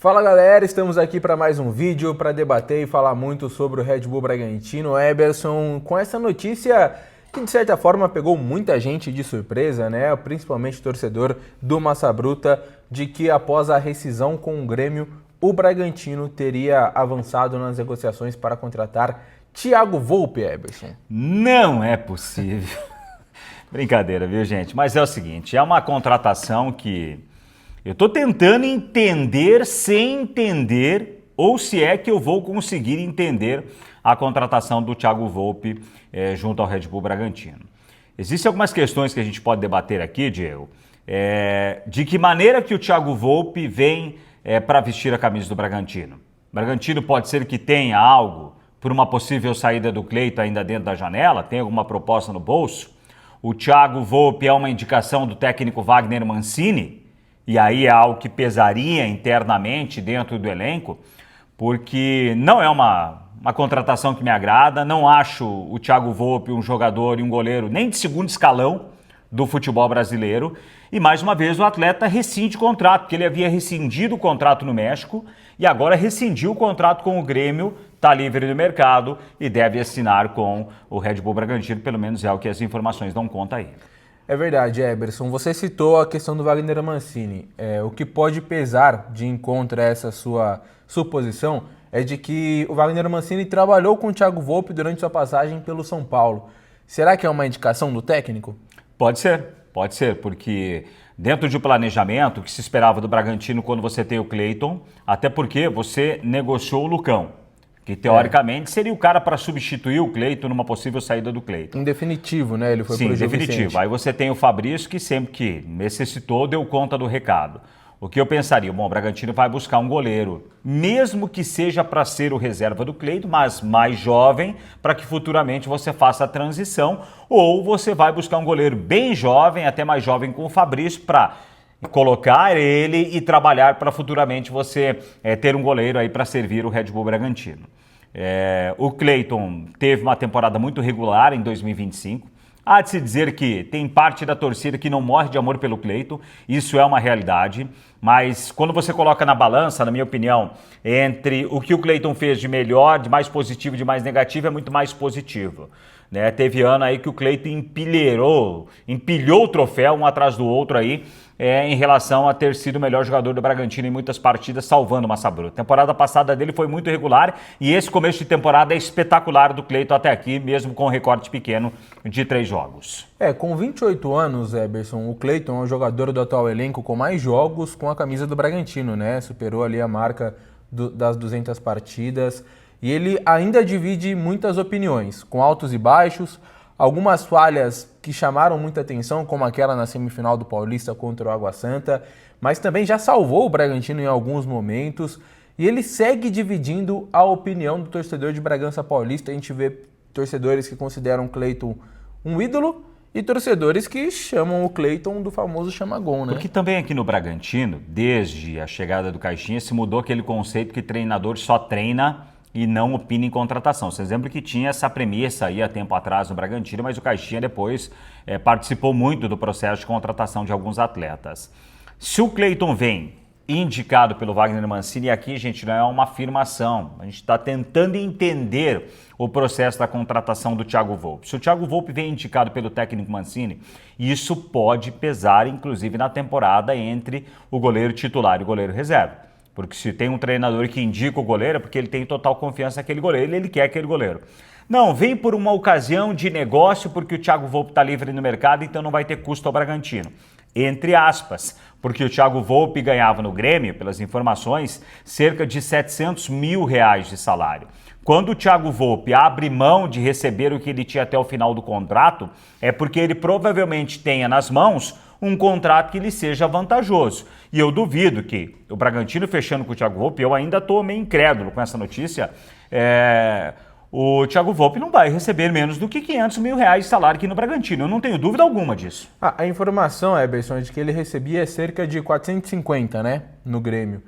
Fala galera, estamos aqui para mais um vídeo para debater e falar muito sobre o Red Bull Bragantino. Eberson, com essa notícia que de certa forma pegou muita gente de surpresa, né? Principalmente o torcedor do Massa Bruta, de que após a rescisão com o Grêmio, o Bragantino teria avançado nas negociações para contratar Thiago Volpi, Eberson. Não é possível. Brincadeira, viu, gente? Mas é o seguinte, é uma contratação que eu estou tentando entender sem entender, ou se é que eu vou conseguir entender a contratação do Thiago Volpi junto ao Red Bull Bragantino. Existem algumas questões que a gente pode debater aqui, Diego. De que maneira que o Thiago Volpi vem para vestir a camisa do Bragantino? O Bragantino pode ser que tenha algo por uma possível saída do Cleiton ainda dentro da janela, tem alguma proposta no bolso? O Thiago Volpi é uma indicação do técnico Wagner Mancini? E aí é algo que pesaria internamente dentro do elenco, porque não é uma contratação que me agrada, não acho o Thiago Volpi um jogador e um goleiro nem de segundo escalão do futebol brasileiro. E mais uma vez o atleta rescinde o contrato, porque ele havia rescindido o contrato no México e agora rescindiu o contrato com o Grêmio, está livre do mercado e deve assinar com o Red Bull Bragantino, pelo menos é o que as informações dão conta aí. É verdade, Eberson. Você citou a questão do Wagner Mancini. O que pode pesar de encontro a essa sua suposição é de que o Wagner Mancini trabalhou com o Thiago Volpi durante sua passagem pelo São Paulo. Será que é uma indicação do técnico? Pode ser, porque dentro de um planejamento que se esperava do Bragantino quando você tem o Cleiton, até porque você negociou o Lucão, que teoricamente seria o cara para substituir o Cleiton numa possível saída do Cleiton. Em definitivo, né? Ele foi Sim, pro Gil definitivo. Vicente. Aí você tem o Fabrício, que sempre que necessitou deu conta do recado. O que eu pensaria? Bom, o Bragantino vai buscar um goleiro, mesmo que seja para ser o reserva do Cleiton, mas mais jovem, para que futuramente você faça a transição, ou você vai buscar um goleiro bem jovem, até mais jovem com o Fabrício, para colocar ele e trabalhar para futuramente você ter um goleiro aí para servir o Red Bull Bragantino. O Cleiton teve uma temporada muito regular em 2025. Há de se dizer que tem parte da torcida que não morre de amor pelo Cleiton, isso é uma realidade, mas quando você coloca na balança, na minha opinião, entre o que o Cleiton fez de melhor, de mais positivo, de mais negativo, é muito mais positivo. Teve ano aí que o Cleiton empilhou o troféu um atrás do outro aí, em relação a ter sido o melhor jogador do Bragantino em muitas partidas, salvando o Massa Bruta. A temporada passada dele foi muito regular e esse começo de temporada é espetacular do Cleiton até aqui, mesmo com um recorte pequeno de 3 jogos. Com 28 anos, Eberson, o Cleiton é o jogador do atual elenco com mais jogos com a camisa do Bragantino, né? Superou ali a marca das 200 partidas e ele ainda divide muitas opiniões, com altos e baixos. Algumas falhas que chamaram muita atenção, como aquela na semifinal do Paulista contra o Água Santa, mas também já salvou o Bragantino em alguns momentos. E ele segue dividindo a opinião do torcedor de Bragança Paulista. A gente vê torcedores que consideram o Cleiton um ídolo e torcedores que chamam o Cleiton do famoso chama-gol, né? Porque também aqui no Bragantino, desde a chegada do Caixinha, se mudou aquele conceito que treinador só treina e não opina em contratação. Vocês lembram que tinha essa premissa aí há tempo atrás no Bragantino, mas o Caixinha depois participou muito do processo de contratação de alguns atletas. Se o Cleiton vem indicado pelo Wagner Mancini, e aqui, gente, não é uma afirmação, a gente está tentando entender o processo da contratação do Thiago Volpi. Se o Thiago Volpi vem indicado pelo técnico Mancini, isso pode pesar, inclusive, na temporada entre o goleiro titular e o goleiro reserva. Porque se tem um treinador que indica o goleiro, é porque ele tem total confiança naquele goleiro e ele quer aquele goleiro. Não, vem por uma ocasião de negócio porque o Thiago Volpi está livre no mercado, então não vai ter custo ao Bragantino. Entre aspas, porque o Thiago Volpi ganhava no Grêmio, pelas informações, cerca de R$700 mil de salário. Quando o Thiago Volpi abre mão de receber o que ele tinha até o final do contrato, é porque ele provavelmente tenha nas mãos um contrato que lhe seja vantajoso. E eu duvido que o Bragantino fechando com o Thiago Volpi, eu ainda estou meio incrédulo com essa notícia, o Thiago Volpi não vai receber menos do que R$500 mil de salário aqui no Bragantino. Eu não tenho dúvida alguma disso. A informação, Eberson, é de que ele recebia cerca de 450, né, no Grêmio.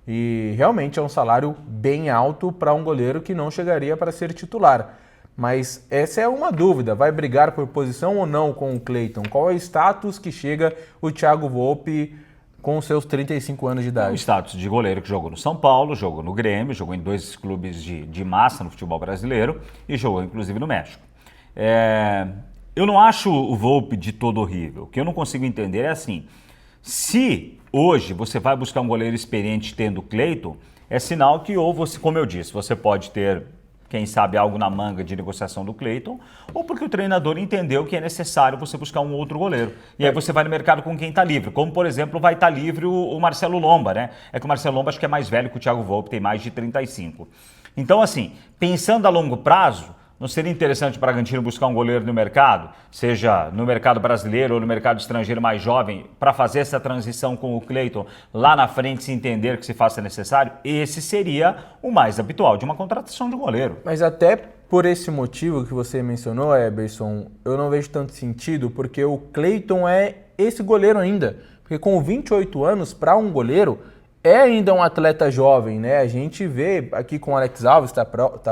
E realmente é um salário bem alto para um goleiro que não chegaria para ser titular. Mas essa é uma dúvida, vai brigar por posição ou não com o Cleiton? Qual é o status que chega o Thiago Volpi com seus 35 anos de O idade. status de goleiro que jogou no São Paulo, jogou no Grêmio, jogou em 2 clubes de massa no futebol brasileiro e jogou inclusive no México. Eu não acho o Volpi de todo horrível. O que eu não consigo entender é assim, se hoje você vai buscar um goleiro experiente tendo o Cleiton, é sinal que ou você, como eu disse, você pode ter, quem sabe, algo na manga de negociação do Cleiton, ou porque o treinador entendeu que é necessário você buscar um outro goleiro. E aí você vai no mercado com quem está livre, como por exemplo vai estar livre o Marcelo Lomba, né? É que o Marcelo Lomba acho que é mais velho que o Thiago Volpi, tem mais de 35. Então assim, pensando a longo prazo, não seria interessante o Bragantino buscar um goleiro no mercado, seja no mercado brasileiro ou no mercado estrangeiro mais jovem, para fazer essa transição com o Cleiton lá na frente, se entender que se faça necessário? Esse seria o mais habitual de uma contratação de um goleiro. Mas até por esse motivo que você mencionou, Eberson, eu não vejo tanto sentido, porque o Cleiton é esse goleiro ainda. Porque com 28 anos, para um goleiro, é ainda um atleta jovem, né? A gente vê aqui com o Alex Alves, tá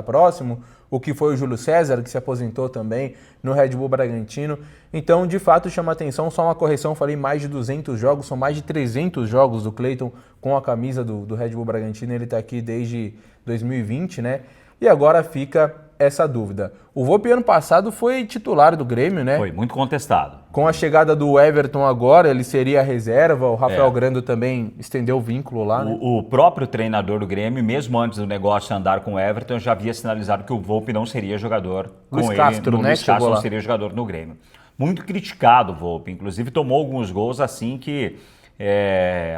próximo, o que foi o Júlio César, que se aposentou também no Red Bull Bragantino. Então, de fato, chama atenção, só uma correção, falei mais de 200 jogos, são mais de 300 jogos do Cleiton com a camisa do Red Bull Bragantino, ele está aqui desde 2020, né? E agora fica essa dúvida. O Volpi ano passado foi titular do Grêmio, né? Foi muito contestado. Com a chegada do Everton agora, ele seria a reserva, o Rafael Grando também estendeu o vínculo lá, né? O próprio treinador do Grêmio, mesmo antes do negócio andar com o Everton, já havia sinalizado que o Volpi não seria jogador Luiz com ele. Castro, né, Luiz Castro lá. não seria jogador no Grêmio. Muito criticado o Volpi, inclusive tomou alguns gols assim que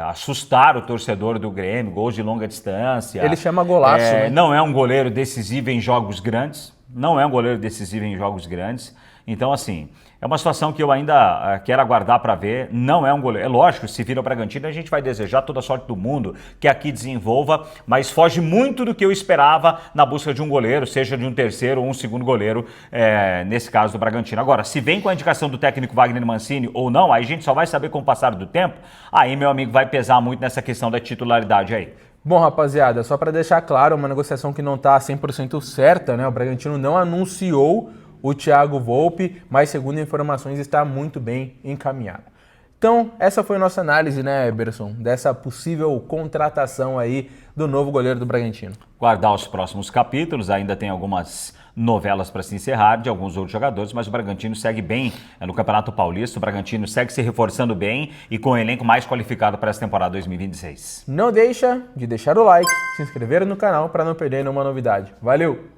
assustaram o torcedor do Grêmio, gols de longa distância. Ele chama golaço, né? Não é um goleiro decisivo em jogos grandes, não é um goleiro decisivo em jogos grandes. Então, assim, é uma situação que eu ainda quero aguardar para ver. Não é um goleiro. É lógico, se vira o Bragantino, a gente vai desejar toda a sorte do mundo que aqui desenvolva, mas foge muito do que eu esperava na busca de um goleiro, seja de um terceiro ou um segundo goleiro, nesse caso do Bragantino. Agora, se vem com a indicação do técnico Wagner Mancini ou não, aí a gente só vai saber com o passar do tempo. Aí, meu amigo, vai pesar muito nessa questão da titularidade aí. Bom, rapaziada, só para deixar claro, uma negociação que não está 100% certa, né? O Bragantino não anunciou o Thiago Volpi, mas segundo informações está muito bem encaminhado. Então, essa foi a nossa análise, né, Eberson, dessa possível contratação aí do novo goleiro do Bragantino. Guardar os próximos capítulos, ainda tem algumas novelas para se encerrar de alguns outros jogadores, mas o Bragantino segue bem no Campeonato Paulista, o Bragantino segue se reforçando bem e com o elenco mais qualificado para essa temporada 2026. Não deixa de deixar o like, se inscrever no canal para não perder nenhuma novidade. Valeu!